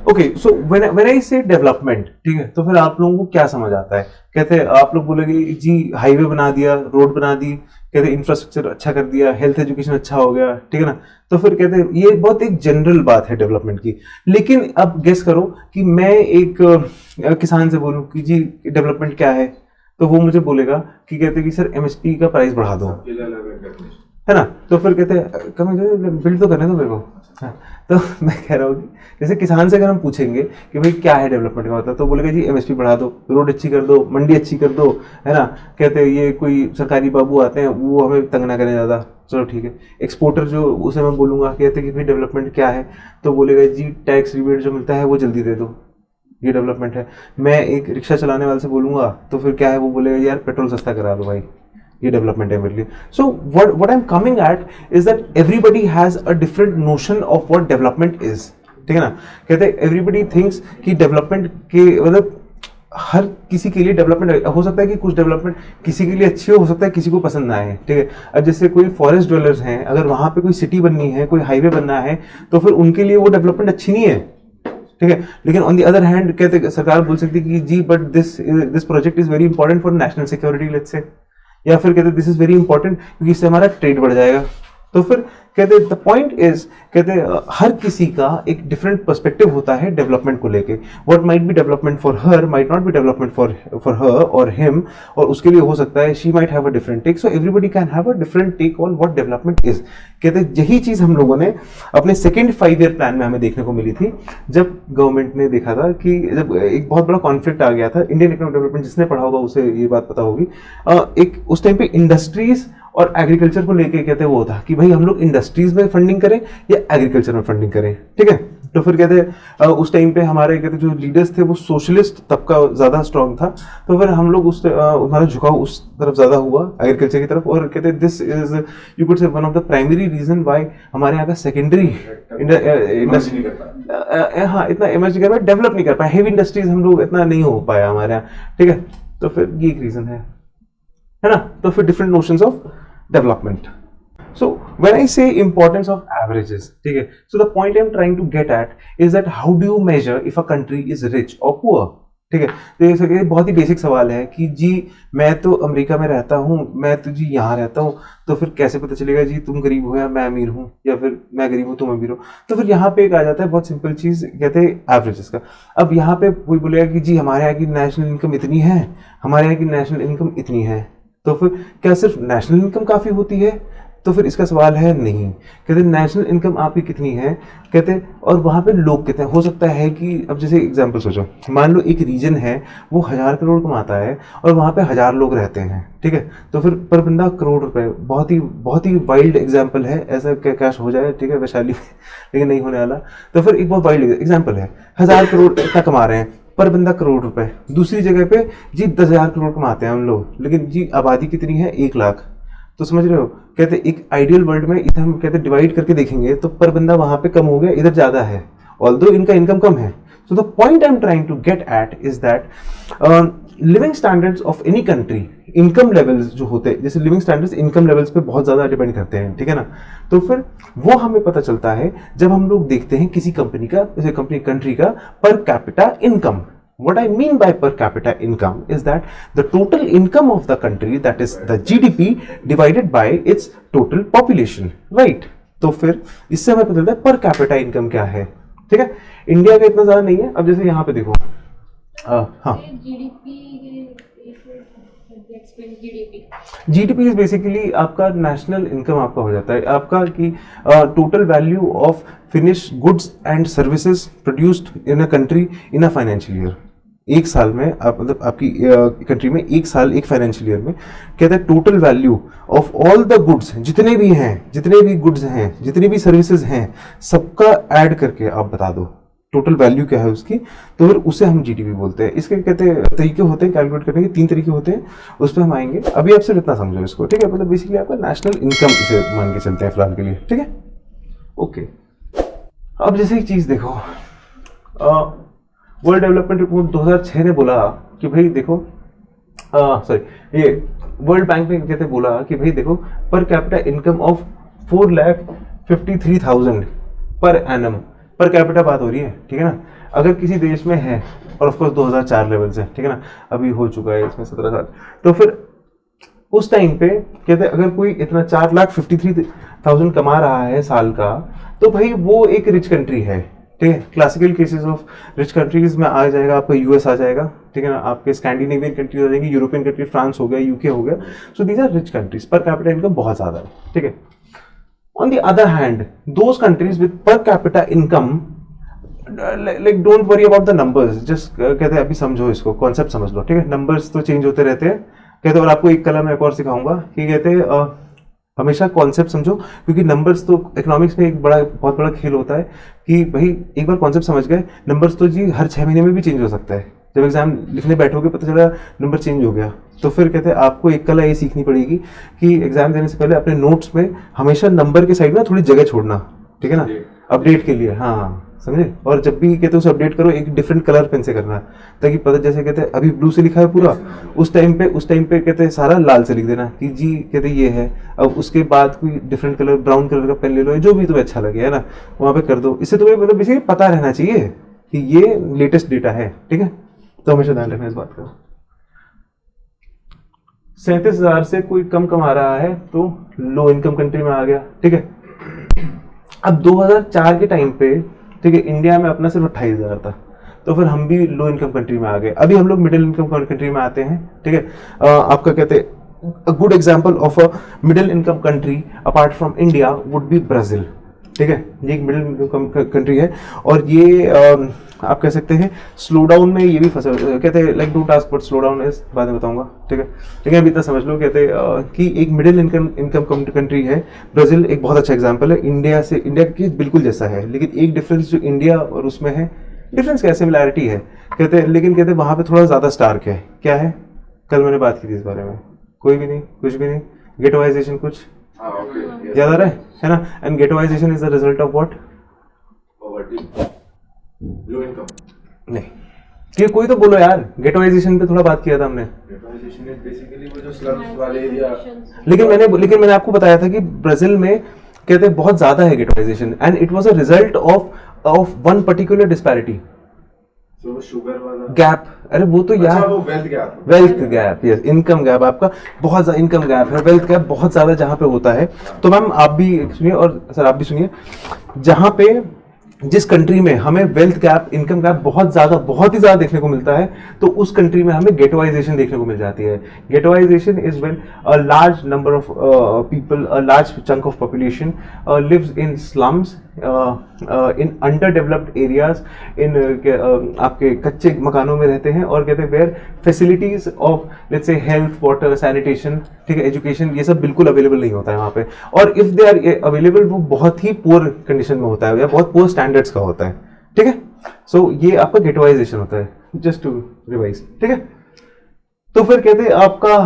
Okay, so when I से development, ठीक है, तो फिर आप लोगों को क्या समझ आता है? कहते हैं आप लोग बोलेंगे जी हाईवे बना दिया, रोड बना दी, कहते हैं इंफ्रास्ट्रक्चर अच्छा कर दिया, हेल्थ एजुकेशन अच्छा हो गया, ठीक है ना। तो फिर कहते हैं ये बहुत एक जनरल बात है डेवलपमेंट की। लेकिन अब गेस करो कि मैं एक किसान से बोलूं कि जी डेवलपमेंट क्या है, तो वो मुझे बोलेगा कि कहते हैं कि सर एमएसपी का प्राइस बढ़ा दो, है ना। तो फिर कहते हैं कम बिल्ड तो करने दो मेरे को। हाँ, तो मैं कह रहा हूँ कि जैसे किसान से अगर हम पूछेंगे कि भाई क्या है डेवलपमेंट का मतलब, तो बोलेगा जी एमएसपी बढ़ा दो, रोड अच्छी कर दो, मंडी अच्छी कर दो, है ना। कहते हैं ये कोई सरकारी बाबू आते हैं वो हमें तंग ना करें ज़्यादा, चलो ठीक है। एक्सपोर्टर जो उसे मैं बोलूँगा, कहते हैं कि भाई डेवलपमेंट क्या है, तो बोलेगा जी टैक्स रिबेट जो मिलता है वो जल्दी दे दो, ये डेवलपमेंट है। मैं एक रिक्शा चलाने वाले से बोलूँगा तो फिर क्या है, वो बोलेगा यार पेट्रोल सस्ता करा दो भाई, ये डेवलपमेंट है मेरे लिए। So what I am coming at is that everybody has a different notion of what development is, ठीक है ना। कहते हैं एवरीबडी थिंक्स कि डेवलपमेंट के मतलब हर किसी के लिए डेवलपमेंट हो सकता है कि कुछ डेवलपमेंट किसी के लिए अच्छी हो सकता है किसी को पसंद ना आए, ठीक है। अब जैसे कोई फॉरेस्ट ड्वेलर्स हैं, अगर वहां पे कोई सिटी बननी है, कोई हाईवे बनना है, तो फिर उनके लिए वो डेवलपमेंट अच्छी नहीं है, ठीक है। लेकिन ऑन द अदर हैंड कहते सरकार बोल सकती है कि जी but this project is very important for national security let's say, या फिर कहते दिस इज वेरी इंपॉर्टेंट क्योंकि इससे हमारा ट्रेड बढ़ जाएगा। तो फिर कहते द पॉइंट इज, कहते हर किसी का एक डिफरेंट पर्सपेक्टिव होता है डेवलपमेंट को लेके। What might be development for her might not be development for her or him, और उसके लिए हो सकता है she might have a different take. So everybody can have a different take on what development is. कहते यही चीज हम लोगों ने अपने सेकेंड 5 ईयर प्लान में हमें देखने को मिली थी, जब गवर्नमेंट ने देखा था कि जब एक बहुत बड़ा कॉन्फ्लिक्ट आ गया था इंडियन इकोनॉमिक डेवलपमेंट, जिसने पढ़ा होगा उसे ये बात पता होगी। एक उस टाइम पे इंडस्ट्रीज और एग्रीकल्चर को लेके कहते वो था कि भाई हम लोग इंडस्ट्रीज में फंडिंग करें या एग्रीकल्चर में फंडिंग करें, ठीक है। तो फिर कहते उस टाइम पे हमारे कहते जो लीडर्स थे वो सोशलिस्ट तबका ज्यादा स्ट्रांग था, तो फिर हम लोग उस हमारा झुकाव उस तरफ ज्यादा हुआ एग्रीकल्चर की तरफ। और कहते this is you could say one of the primary reason why हमारे यहाँ का सेकेंडरी इंडस्ट्री हाँ इतना इमर्ज नहीं कर पाया, डेवलप नहीं कर पाया, हेवी इंडस्ट्रीज हम लोग इतना नहीं हो पाया हमारे यहाँ, ठीक है। तो फिर ये एक रीजन है ना। तो फिर different notions of development. So when I say importance of averages, ठीक है, so the point I'm trying to get at is that how do you measure if a country is rich or poor, ठीक है। तो ये बहुत ही basic सवाल है कि जी मैं तो अमेरिका में रहता हूँ, मैं तो जी यहाँ रहता हूँ, तो फिर कैसे पता चलेगा जी तुम गरीब हो या मैं अमीर हूँ, या फिर मैं गरीब हूँ तुम अमीर हो। तो फिर यहाँ पे एक आ जाता है बहुत सिंपल चीज, कहते हैं एवरेजेस का। अब यहाँ पे कोई बोलेगा कि जी हमारे यहाँ की नेशनल इनकम इतनी है, हमारे यहाँ की नेशनल इनकम इतनी है, तो फिर क्या सिर्फ नेशनल इनकम काफी होती है? तो फिर इसका सवाल है नहीं। कहते नेशनल इनकम आपकी कितनी है, कहते और वहां पे लोग कितने, हो सकता है कि अब जैसे एग्जांपल सोचो, मान लो एक रीजन है वो 1000 करोड़ कमाता है और वहां पे 1000 लोग रहते हैं, ठीक है। तो फिर पर बंदा करोड़ रुपए, बहुत ही वाइल्ड एग्जाम्पल है, ऐसा कैश हो जाए, ठीक है, वैशाली में, लेकिन नहीं होने वाला। तो फिर एक बहुत वाइल्ड एग्जाम्पल है, 1000 करोड़ इतना कमा रहे हैं पर बंदा करोड़ रुपए। दूसरी जगह पे जी 10,000 करोड़ कमाते हैं हम लोग, लेकिन जी आबादी कितनी है, 1 लाख। तो समझ रहे हो, कहते एक आइडियल वर्ल्ड में इसे हम कहते डिवाइड करके देखेंगे तो पर बंदा वहां पे कम हो गया, इधर ज्यादा है, ऑल्दो इनका इनकम कम है। So the point I am trying to get at is that living standards of any country, income levels जो होते हैं, जैसे लिविंग स्टैंडर्ड्स इनकम लेवल्स पे बहुत ज्यादा डिपेंड करते हैं, ठीक है ना। तो फिर वो हमें पता चलता है जब हम लोग देखते हैं किसी कंपनी का, जैसे कंट्री का पर capita income. What I mean by per capita income is that the total income of the country, that is the GDP divided by its total population, right? तो फिर इससे हमें पता चलता है पर कैपिटा इनकम क्या है, ठीक है। इंडिया का इतना ज्यादा नहीं है। अब जैसे यहाँ पे देखो हाँ, जीडीपी इज बेसिकली आपका नेशनल इनकम आपका हो जाता है आपका कि total value of finish goods and services produced in a country in a financial year. एक साल में आप मतलब आपकी कंट्री में एक साल, एक फाइनेंशियल ईयर में कहता है total value of all the goods, जितने भी गुड्स हैं, जितनी भी सर्विसेज हैं, सबका ऐड करके आप बता दो टोटल वैल्यू क्या है उसकी। तो फिर उसे हम जीडीपी बोलते हैं। इसके कहते तरीके होते हैं कैलकुलेट करने के, 3 तरीके होते हैं, उस पर हम आएंगे। अभी आप सिर्फ इतना समझो इसको, ठीक है। मतलब बेसिकली आपका नेशनल इनकम इसे मान के चलते हैं फिलहाल के लिए, ठीक है, ओके। अब जैसे एक चीज देखो, वर्ल्ड डेवलपमेंट रिपोर्ट 2006 ने बोला कि भाई देखो, सॉरी ये वर्ल्ड बैंक ने कहते बोला कि भाई देखो पर capita income of 4,53,000 per annum, per capita बात हो रही है, ठीक है ना। अगर किसी देश में है, और ऑफ कोर्स 2004 लेवल से, ठीक है ना, अभी हो चुका है इसमें 17 साल, तो फिर उस टाइम पे कहते अगर कोई इतना 4,53,000 कमा रहा है साल का, तो भाई वो एक रिच कंट्री है, ठीक है। Classical cases of rich countries में आ जाएगा आपका यूएस आ जाएगा, ठीक है ना, आपके स्कैंडिनेवियन कंट्रीज आ जाएंगे, यूरोपियन कंट्री, फ्रांस हो गया, यूके हो गया। So these are rich countries, per capita income बहुत ज्यादा है, ठीक है। On the other hand those countries with per capita income, like don't worry about the numbers, just कहते हैं अभी समझो इसको, कॉन्सेप्ट समझ लो, ठीक है। नंबर्स तो चेंज होते रहते हैं, कहते हैं। और आपको एक कलम एक और सिखाऊंगा कि कहते हैं हमेशा कॉन्सेप्ट समझो, क्योंकि नंबर्स तो इकोनॉमिक्स में एक बहुत बड़ा खेल होता है कि भाई एक बार कॉन्सेप्ट समझ गए, नंबर्स तो जी हर 6 महीने में भी चेंज हो सकता है। जब एग्जाम लिखने बैठोगे पता चला नंबर चेंज हो गया, तो फिर कहते हैं आपको एक कला ये सीखनी पड़ेगी कि एग्जाम देने से पहले अपने नोट्स में हमेशा नंबर के साइड में थोड़ी जगह छोड़ना, ठीक है ना, अपडेट के लिए। हाँ समझे। और जब भी कहते हैं उसे अपडेट करो एक डिफरेंट कलर पेन से करना, ताकि पता, जैसे कहते हैं अभी ब्लू से लिखा है पूरा, उस टाइम पे कहते हैं सारा लाल से लिख देना कि जी कहते ये है। अब उसके बाद कोई डिफरेंट कलर, ब्राउन कलर का पेन ले लो, जो भी तुम्हें अच्छा लगे, है ना, वहाँ पे कर दो। इससे तुम्हें मतलब बेसिकली पता रहना चाहिए कि ये लेटेस्ट डेटा है, ठीक है। तो हमेशा ध्यान रखना इस बात का। 37,000 से कोई कम कमा रहा है तो लो इनकम कंट्री में आ गया, ठीक है। अब 2004 के टाइम पे, ठीक है, इंडिया में अपना सिर्फ 28,000 था, तो फिर हम भी लो इनकम कंट्री में आ गए। अभी हम लोग मिडिल इनकम कंट्री में आते हैं, ठीक है। आपका कहते हैं a good example of a middle income country apart from India would be Brazil, ठीक है। ये एक मिडिल इनकम कंट्री है, और ये आप कह सकते हैं स्लो डाउन में ये भी फंसे, कहते हैं like don't ask what slow down is, बाद में बताऊंगा, ठीक है। लेकिन अभी इतना समझ लो, कहते हैं कि एक मिडिल इनकम कंट्री है ब्राजील, एक बहुत अच्छा एग्जांपल है। इंडिया की बिल्कुल जैसा है, लेकिन एक डिफरेंस जो इंडिया और उसमें है, डिफरेंस क्या, सिमिलैरिटी है, कहते हैं, लेकिन कहते हैं वहां पे थोड़ा ज्यादा स्टार्क है। क्या है, कल मैंने बात की थी इस बारे में, कोई भी नहीं, कुछ भी नहीं, गेटोवाइजेशन कुछ याद आ रहा है ना। And ghettoization is the result of what, low income. नहीं, कि कोई तो बोलो यार, गेटोवाइजेशन पे थोड़ा बात किया था हमने। गेटोवाइजेशन इज बेसिकली वो जो स्लम्स वाले एरिया। लेकिन मैंने आपको बताया था कि ब्राजील में कहते हैं बहुत ज्यादा है ghettoization, and it was a result of one particular disparity, जो शुगर वाला गैप। अरे वो तो यार, वो wealth gap, yes, income gap आपका बहुत ज्यादा, इनकम गैप है, वेल्थ गैप बहुत ज्यादा जहां पे होता है। तो मैम आप भी सुनिए और सर आप भी सुनिए, जहां पे जिस कंट्री में हमें वेल्थ गैप, इनकम गैप बहुत ही ज्यादा देखने को मिलता है, तो उस कंट्री में हमें गेटोवाइजेशन देखने को मिल जाती है। Ghettoisation is when a large number of people, a large chunk of population lives in slums, in under developed areas, in आपके कच्चे मकानों में रहते हैं, और कहते हैं where facilities of let's say health, water, sanitation, ठीक है, एजुकेशन, ये सब बिल्कुल अवेलेबल नहीं होता है वहाँ पे। और इफ दे आर अवेलेबल वो बहुत ही पुअर कंडीशन में होता है, या बहुत पुअर स्टैंडर्ड्स का होता है, ठीक है। सो ये आपका गेटोवाइजेशन होता है, जस्ट टू रिवाइज, ठीक है। तो फिर कहते हैं आपका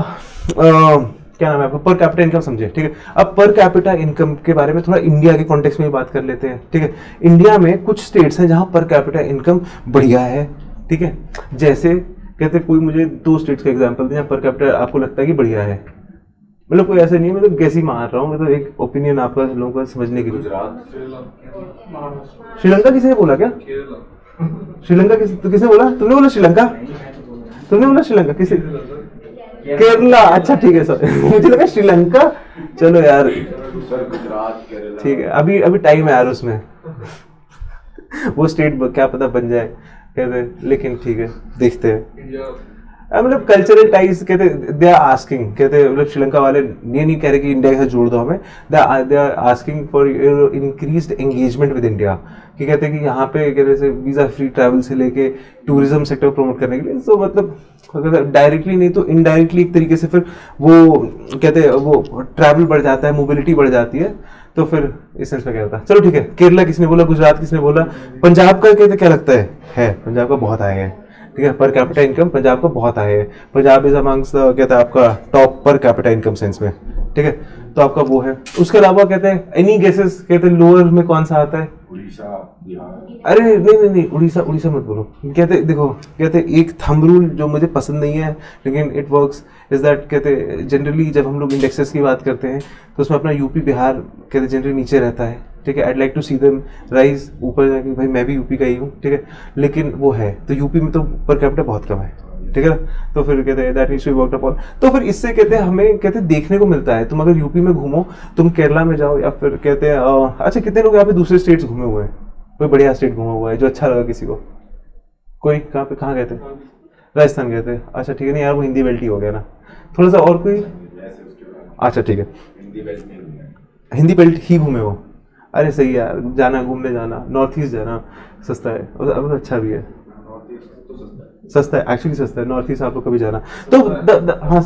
क्या नाम है आपका, पर कैपिटा इनकम समझे, ठीक है। अब पर कैपिटा इनकम के बारे में थोड़ा इंडिया के कॉन्टेक्स्ट में बात कर लेते हैं, ठीक है। इंडिया में कुछ स्टेट्स हैं जहां पर कैपिटा इनकम बढ़िया है, ठीक है। जैसे कहते कोई मुझे 2 स्टेट्स का एग्जांपल दें पर कैपिटा आपको लगता है कि बढ़िया है, मतलब कोई ऐसे नहीं है, मतलब गैसी मार रहा हूँ, मतलब एक ओपिनियन आपका लोगों को समझने के लिए। श्रीलंका किसी ने बोला क्या? श्रीलंका किसने बोला? तुमने बोला श्रीलंका? तुमने बोला श्रीलंका? किसी? केरला, अच्छा ठीक है सर, मुझे लगा श्रीलंका। चलो यार गुजरात, केरला, ठीक है, अभी टाइम है यार उसमें वो स्टेट क्या पता बन जाए, कहते, लेकिन ठीक है देखते हैं। मतलब कल्चरल टाइज, कहते दे आर आस्किंग, कहते मतलब श्रीलंका वाले ये नहीं कह रहे कि इंडिया के साथ जोड़ दो हमें, they are asking for increased engagement with India, कि कहते हैं कि यहाँ पे कहते से वीजा फ्री ट्रैवल से लेके टूरिज्म सेक्टर प्रमोट करने के लिए। तो मतलब अगर डायरेक्टली नहीं तो इनडायरेक्टली एक तरीके से फिर वो कहते हैं वो ट्रैवल बढ़ जाता है, मोबिलिटी बढ़ जाती है, तो फिर इस सेंस में क्या होता है। चलो ठीक है, केरला किसने बोला, गुजरात किसने बोला, पंजाब का कहते क्या लगता है पंजाब का बहुत हाई है, ठीक है, पर कैपिटा इनकम पंजाब का बहुत हाई है। पंजाब इज अमंग्स कहता है आपका टॉप पर कैपिटा इनकम सेंस में, ठीक है, तो आपका वो है। उसके अलावा कहते हैं एनी गेसेस, कहते हैं लोअर में कौन सा आता है? उड़ीसा, बिहार। अरे नहीं, उड़ीसा मत बोलो। कहते देखो, कहते एक थंब रूल जो मुझे पसंद नहीं है लेकिन इट वर्क्स इज दैट, कहते जनरली जब हम लोग इंडेक्सेस की बात करते हैं तो उसमें अपना यूपी बिहार कहते जनरली नीचे रहता है, ठीक है, I'd like to see them rise, ऊपर जाके भाई मैं भी यूपी का ही हूँ, ठीक है, लेकिन वो है तो यूपी में तो पर कैपिटा बहुत कम है, ठीक है ना, तो फिर कहते हैं that needs to be worked upon. तो फिर इससे कहते हैं हमें कहते हैं देखने को मिलता है, तुम अगर यूपी में घूमो, तुम केरला में जाओ, या फिर कहते हैं अच्छा कितने लोग यहाँ पे दूसरे स्टेट्स घूमे हुए हैं, कोई बढ़िया स्टेट घूमा हुआ है जो अच्छा लगा किसी को, कोई कहाँ पे, कहाँ गए थे, राजस्थान गए थे, अच्छा ठीक है, नहीं यार वो हिंदी बेल्ट ही हो गया ना, थोड़ा सा और कोई, अच्छा ठीक है, हिंदी बेल्ट ही घूमे हो, अरे सही है यार, जाना घूमने जाना, नॉर्थ ईस्ट जाना सस्ता है और अच्छा भी है, सस्ता है एक्चुअली, सस्ता है नॉर्थ ईस्ट, आप लोग कभी जाना तो हाँ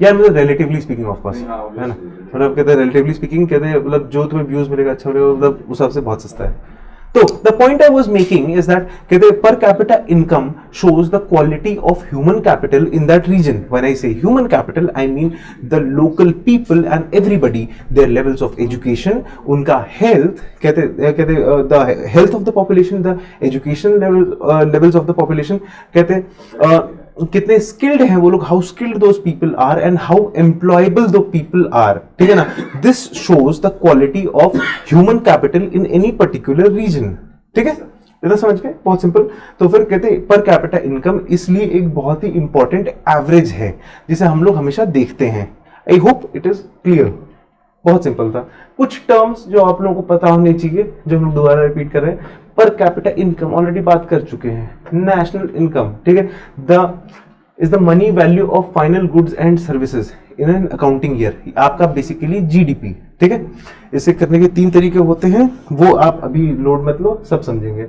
यार, मतलब रिलेटिवली स्पीकिंग ऑफ कोर्स है ना, मतलब कहते हैं रिलेटिवली स्पीकिंग, कहते हैं मतलब जो तुम्हें व्यूज मिलेगा अच्छा मिलेगा, मतलब उस हिसाब से बहुत सस्ता है। तो the point I was making is that कहते हैं per capita income shows the quality of human capital in that region. When I say human capital I mean the local people and everybody, their levels of education, उनका health, कहते the health of the population, the education levels of the population, कहते कितने skilled हैं वो लोग, how skilled those people are and how employable दो people are, ठीक है ना, this shows the quality of human capital in any particular region, ठीक है, इतना समझ गए, बहुत सिंपल। तो फिर कहते हैं पर कैपिटा इनकम इसलिए एक बहुत ही इंपॉर्टेंट एवरेज है जिसे हम लोग हमेशा देखते हैं। I hope it is clear, बहुत सिंपल था। कुछ टर्म्स जो आप लोगों को पता होने चाहिए जो हम लोग दोबारा रिपीट कर रहे हैं, पर कैपिटा इनकम ऑलरेडी बात कर चुके हैं, नेशनल इनकम, ठीक है, is the money value of final goods and services in an accounting year, आपका बेसिकली जीडीपी, ठीक है। इसे करने के 3 तरीके होते हैं, वो आप अभी लोड मत लो, सब समझेंगे।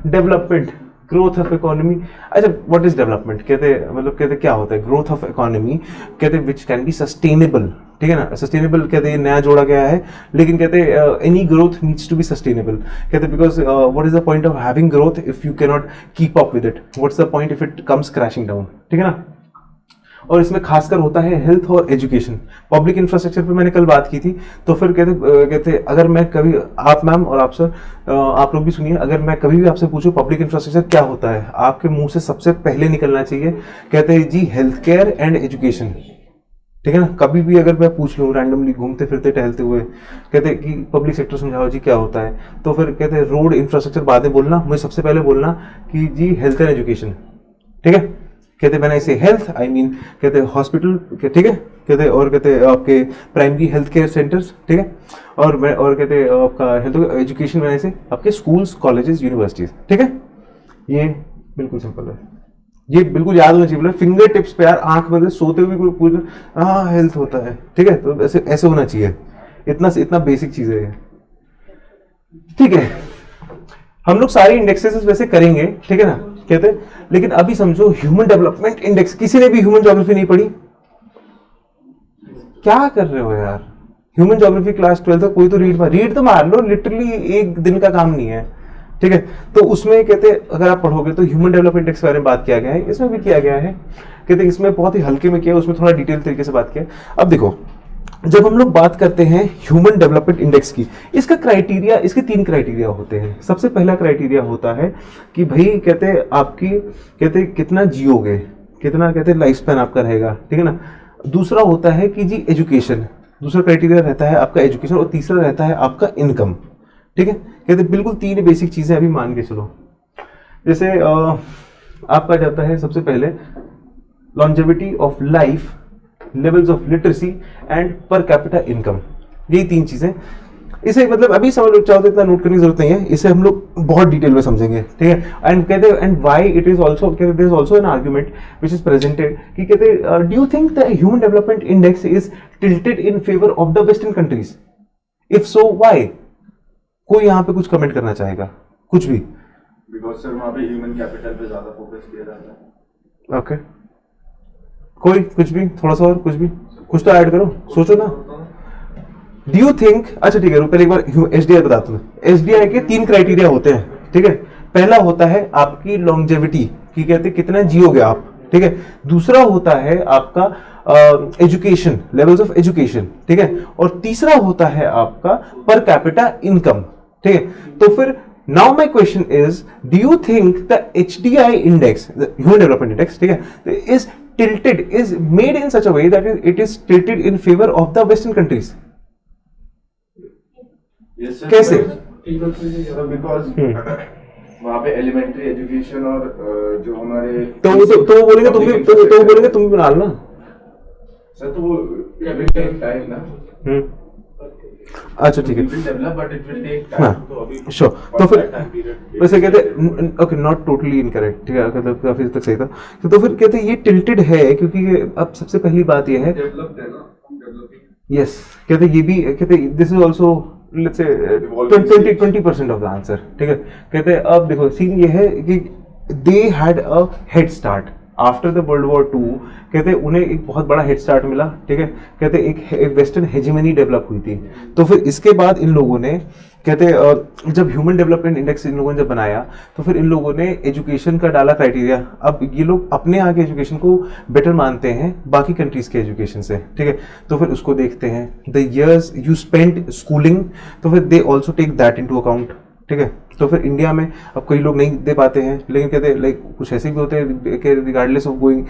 डेवलपमेंट, ग्रोथ ऑफ इकोनॉमी, अच्छा व्हाट इज डेवलपमेंट, कहते मतलब कहते क्या होता है, ग्रोथ ऑफ इकोनॉमी कहते विच कैन बी सस्टेनेबल, ठीक है ना, सस्टेनेबल कहते हैं नया जोड़ा गया है, लेकिन कहते any growth needs to be sustainable, कहते because what is the point of having growth if you can not keep up with it, what's the point if it comes crashing down, ठीक है ना। और इसमें खासकर होता है हेल्थ और एजुकेशन, पब्लिक इंफ्रास्ट्रक्चर पे मैंने कल बात की थी। तो फिर कहते अगर मैं कभी, आप मैम और आप सर, आप लोग भी सुनिए, अगर मैं कभी भी आपसे पूछूं पब्लिक इंफ्रास्ट्रक्चर क्या होता है, आपके मुंह से सबसे पहले निकलना चाहिए, कहते हैं जी हेल्थ केयर एंड एजुकेशन, ठीक है ना। कभी भी अगर मैं पूछ लूँ रैंडमली घूमते फिरते टहलते हुए, कहते कि पब्लिक सेक्टर समझाओ जी क्या होता है, तो फिर कहते हैं रोड इंफ्रास्ट्रक्चर बाद में बोलना, मुझे सबसे पहले बोलना कि जी हेल्थ एंड एजुकेशन, ठीक है। कहते मैंने इसे हेल्थ आई मीन कहते हॉस्पिटल, ठीक है, कहते और कहते आपके प्राइमरी हेल्थ केयर सेंटर्स, ठीक है, और कहते आपका हेल्थ एजुकेशन मैंने इसे आपके स्कूल्स कॉलेजेस यूनिवर्सिटीज, ठीक है। ये बिल्कुल सिंपल है, ये बिल्कुल याद होना चाहिए, फिंगर टिप्स पे यार, आंख में सोते हुए कोई पूछ, हाँ हेल्थ होता है, ठीक है, तो ऐसे ऐसे होना चाहिए, इतना बेसिक चीज है, ठीक है। हम लोग सारे इंडेक्सेस वैसे करेंगे, ठीक है ना, कहते लेकिन अभी समझो ह्यूमन डेवलपमेंट इंडेक्स, किसी ने भी ह्यूमन ज्योग्राफी नहीं पढ़ी, क्या कर रहे हो यार, ह्यूमन ज्योग्राफी क्लास 12 कोई तो रीड तो मार लो, लिटरली एक दिन का काम नहीं है, ठीक है। तो उसमें कहते अगर आप पढ़ोगे तो ह्यूमन डेवलपमेंट इंडेक्स के बारे में बात किया गया है, इसमें भी किया गया है, कहते इसमें बहुत ही हल्के में किया, उसमें थोड़ा डिटेल तरीके से बात किया। अब देखो जब हम लोग बात करते हैं ह्यूमन डेवलपमेंट इंडेक्स की, इसका क्राइटेरिया, इसके 3 क्राइटेरिया होते हैं। सबसे पहला क्राइटेरिया होता है कि भाई कहते आपकी कहते कितना जियोगे, कितना कहते लाइफ स्पैन आपका रहेगा, ठीक है ना। दूसरा होता है कि जी एजुकेशन, दूसरा क्राइटेरिया रहता है आपका एजुकेशन, और तीसरा रहता है आपका इनकम, ठीक है। कहते बिल्कुल 3 बेसिक चीजें अभी मान के चलो, जैसे आपका जाता है सबसे पहले longevity of life, levels of literacy and पर कैपिटा इनकम, यही 3 चीजें। इसे मतलब अभी समझ लो, चाहो तो इतना नोट करने की जरूरत नहीं है, इसे हम लोग बहुत डिटेल में समझेंगे, ठीक है। एंड कहते and why it is also, कहते there is also an argument which is presented कि कहते do you think the human development index is tilted in favour of the western countries, if so why. कोई यहाँ पे कुछ comment करना चाहेगा, कुछ भी? बिकॉज़ सर वहां पे ह्यूमन कैपिटल पे ज्यादा फोकस किया जाता है। ओके, कोई कुछ भी, थोड़ा सा और कुछ भी, कुछ तो ऐड करो, सोचो ना। डू यू थिंक, अच्छा ठीक है, पहले एक बार एसडीआई बताता हूँ। एसडीआई के 3 क्राइटेरिया होते हैं, ठीक है। पहला होता है आपकी लॉन्जेविटी, की कहते कितना जियोगे आप, ठीक है। दूसरा होता है आपका एजुकेशन, लेवल्स ऑफ एजुकेशन, ठीक है। और तीसरा होता है आपका पर कैपिटा इनकम, ठीक है। तो फिर now my question is, do you think the HDI index, the human development index, ठीक है, is tilted, is made in such a way that it is tilted in favor of the western countries? Yes, sir. कैसे? Sir because वहाँ पे elementary education और जो हमारे तो वो बोलेंगे तुम भी तो वो बोलेंगे तुम भी बना लो ना सर, तो वो टाइम ना। अच्छा ठीक है, develop but it will take हाँ टाइम। तो अभी श्योर। तो फिर वैसे कहते हैं ओके नॉट टोटली इनकरेक्ट, ठीक है, मतलब काफी हद तक सही था। तो फिर कहते हैं ये टिल्टेड है क्योंकि अब सबसे पहली बात ये है, डेवलप्ड है ना, डेवलपिंग। यस, कहते हैं ये भी, कहते हैं this is also let's say 20% of the answer, ठीक है। कहते हैं अब देखो सीन ये है कि they had a head start after the world war two. कहते हैं उन्हें एक बहुत बड़ा हेड स्टार्ट मिला, ठीक है। कहते हैं एक वेस्टर्न हेजिमनी डेवलप हुई थी। तो फिर इसके बाद इन लोगों ने, कहते हैं जब ह्यूमन डेवलपमेंट इंडेक्स इन लोगों ने जब बनाया तो फिर इन लोगों ने एजुकेशन का डाला क्राइटेरिया। अब ये लोग अपने आगे एजुकेशन को बेटर मानते हैं बाकी कंट्रीज के एजुकेशन से, ठीक है। तो फिर उसको देखते हैं the years you spend schooling, तो फिर they also take that into account, ठीक है। तो फिर इंडिया में अब कई लोग नहीं दे पाते हैं, लेकिन कहते हैं लाइक कुछ ऐसे भी होते हैं कि regardless of going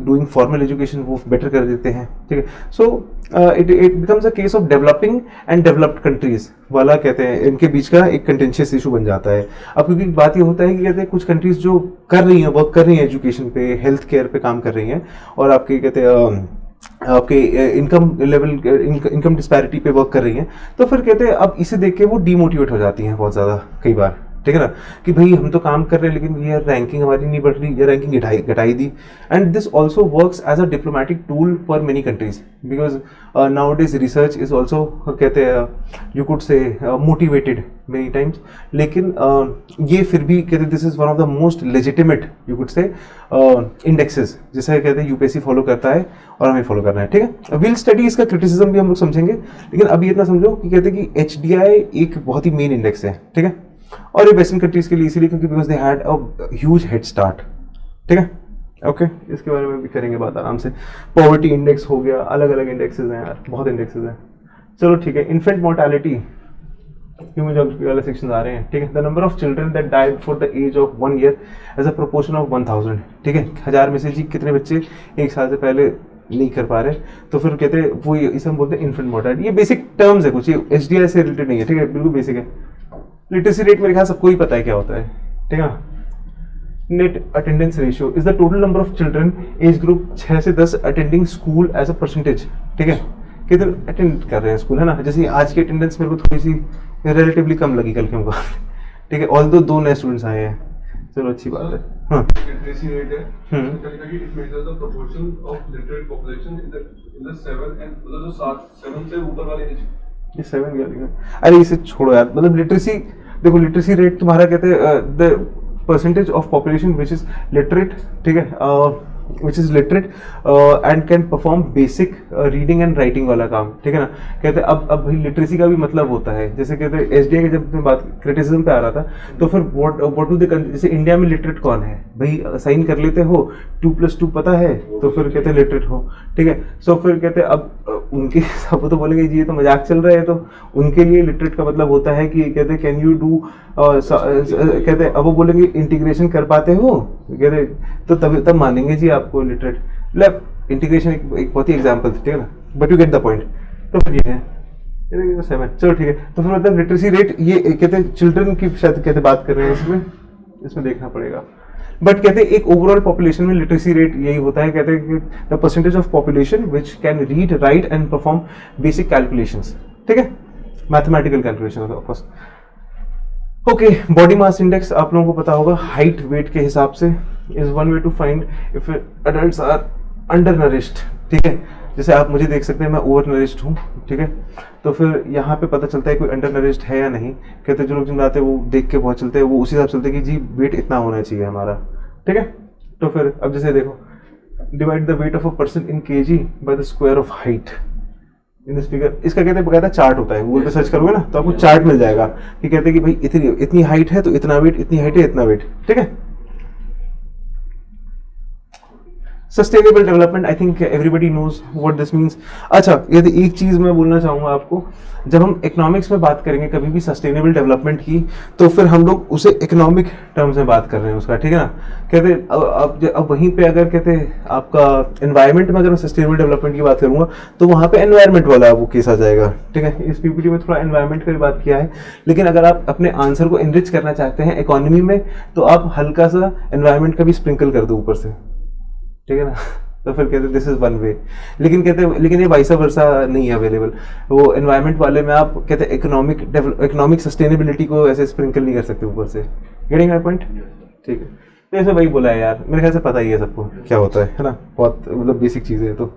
doing formal education वो बेटर कर देते हैं, ठीक है। So it becomes a case of developing and developed countries वाला, कहते हैं इनके बीच का एक कंटेंशियस इशू बन जाता है। अब क्योंकि बात ये होता है कि कहते हैं कुछ कंट्रीज जो कर रही हैं, वर्क कर रही हैं एजुकेशन पे, हेल्थ केयर पे काम कर रही हैं, और आपके कहते हैं आपके इनकम लेवल, इनकम डिस्पैरिटी पे वर्क कर रही हैं, तो फिर कहते हैं अब इसे देख के वो डीमोटिवेट हो जाती हैं बहुत ज़्यादा कई बार, ठीक है ना, कि भाई हम तो काम कर रहे हैं लेकिन ये रैंकिंग हमारी नहीं बढ़ रही, ये रैंकिंग घटाई दी। And this also works as a diplomatic tool for many countries because nowadays research is also, कहते हैं you could say motivated many times. लेकिन ये फिर भी कहते हैं this is one of the most legitimate you could say indexes, जैसे कहते हैं यूपीएससी फॉलो करता है और हमें फॉलो करना है, ठीक है। विल स्टडी इसका क्रिटिसिज्म भी हम लोग समझेंगे, लेकिन अभी इतना समझो कि कहते हैं कि HDI एक बहुत ही मेन इंडेक्स है, ठीक है। और ये वेस्टर्न कंट्रीज के लिए इसीलिए क्योंकि because they had a huge head start, ठीक है। ओके, इसके बारे में भी करेंगे बात आराम से। पॉवर्टी इंडेक्स हो गया, अलग अलग इंडेक्सेस हैं यार, बहुत इंडेक्सेस हैं। चलो ठीक है, इन्फेंट मोर्टेलिटी ह्यूमन ज्योग्राफी वाले सेक्शन आ रहे हैं, ठीक है। The number of children that died before the age of 1 year as a proportion of 1000, ठीक है। 1000 में से जी कितने बच्चे 1 साल से पहले नहीं कर पा रहे, तो फिर कहते हैं वो इसे हम बोलते हैं इन्फेंट मोर्टेलिटी। ये बेसिक टर्म्स है, कुछ ये HDI से रिलेटेड नहीं है, ठीक है, बिल्कुल बेसिक है। लिटरेसी रेट मेरे ख्याल सबको ही पता है क्या होता है, ठीक है। Net attendance ratio is the total number of children age group 6 से 10 attending school as a percentage, ठीक है। कितने अटेंड कर रहे हैं स्कूल, है ना। जैसे आज की अटेंडेंस मेरे को थोड़ी सी रिलेटिवली कम लगी कल के मुकाबले, ठीक है, ऑल्दो 2 नए स्टूडेंट्स आए हैं, चलो अच्छी बात है। हाँ, लिटरेसी रेट है, it measures the proportion of literate population in the 7 and मतलब जो 7 से ऊपर वाले एज। ये 7 क्या लिखा है? अरे इसे छोड़ो यार, मतलब लिटरेसी देखो, लिटरेसी रेट तुम्हारा कहते हैं the percentage of population which is literate, ठीक है, which is literate and can perform basic reading and writing वाला काम, ठीक है ना। कहते हैं अब भाई लिटरेसी का भी मतलब होता है, जैसे कहते हैं HDI की जब बात क्रिटिसिज्म पे आ रहा था, तो फिर व्हाट डू दे, जैसे इंडिया में लिटरेट कौन है भाई, साइन कर लेते हो 2+2 पता है तो फिर कहते हैं लिटरेट हो, ठीक है। सो फिर कहते हैं अब उनके सब तो बोलेंगे जी ये तो मजाक चल रहा है, तो उनके लिए लिटरेट का मतलब होता है कि कहते हैं कैन यू डू, कहते हैं अब वो बोलेंगे इंटीग्रेशन कर पाते हो, कहते तो तब मानेंगे जी आपको लिटरेट। मतलब इंटीग्रेशन एक बहुत ही एग्जाम्पल, ठीक है ना, but you get the point. तो फिर ये है 7, चलो ठीक है। तो फिर मतलब लिटरेसी रेट ये कहते हैं चिल्ड्रन की शायद कहते बात कर रहे हैं, इसमें देखना पड़ेगा। बट कहते हैं एक ओवरऑल पॉपुलेशन में लिटरेसी रेट यही होता है, कहते हैं कि the percentage of population which can read, right and perform basic calculations, ठीक है, mathematical calculation of course. Okay, body mass index आप लोगों को पता होगा, हाइट वेट के हिसाब से is one way to find if adults are undernourished, ठीक है। जैसे आप मुझे देख सकते हैं मैं ओवर नरिश्ड हूँ, ठीक है, तो फिर यहाँ पे पता चलता है कोई अंडर नरिश्ड है या नहीं। कहते हैं जो लोग जिम आते हैं वो देख के बहुत चलते हैं, वो उसी हिसाब से चलते हैं कि जी वेट इतना होना चाहिए हमारा, ठीक है। तो फिर अब जैसे देखो, divide the weight of a person in kg by the square of height in this figure. इसका कहते हैं बकायदा चार्ट होता है, गूगल पे सर्च करोगे ना तो आपको चार्ट मिल जाएगा कि कहते हैं कि भाई इतनी हाइट है तो इतना वेट, इतनी हाइट है इतना वेट, ठीक है। Sustainable development, I think everybody knows what this means. अच्छा, यदि एक चीज मैं बोलना चाहूंगा आपको, जब हम इकोनॉमिक्स में बात करेंगे कभी भी सस्टेनेबल डेवलपमेंट की, तो फिर हम लोग उसे इकोनॉमिक टर्म्स में बात कर रहे हैं उसका, ठीक है ना। कहते अब वहीं पे अगर कहते आपका एनवायरनमेंट में अगर मैं सस्टेनेबल डेवलपमेंट की बात करूंगा तो वहां पे एनवायरनमेंट वाला वो केस आ जाएगा, ठीक है। इस पीपीटी में थोड़ा एनवायरनमेंट की बात किया है, लेकिन अगर आप अपने आंसर को इनरिच करना चाहते हैं इकोनॉमी में, तो आप हल्का सा एनवायरनमेंट का भी स्प्रिंकल कर दो ऊपर से, ठीक है ना। तो फिर कहते दिस इज वन वे, लेकिन ये वाइसा वर्सा नहीं है अवेलेबल। वो एनवायरनमेंट वाले में आप कहते इकोनॉमिक सस्टेनेबिलिटी को ऐसे स्प्रिंकल नहीं कर सकते ऊपर से। Getting my point? ठीक है, तो ऐसे वही बोला है यार, मेरे ख्याल से पता ही है सबको क्या होता है ना, बहुत मतलब बेसिक चीज़ें है तो।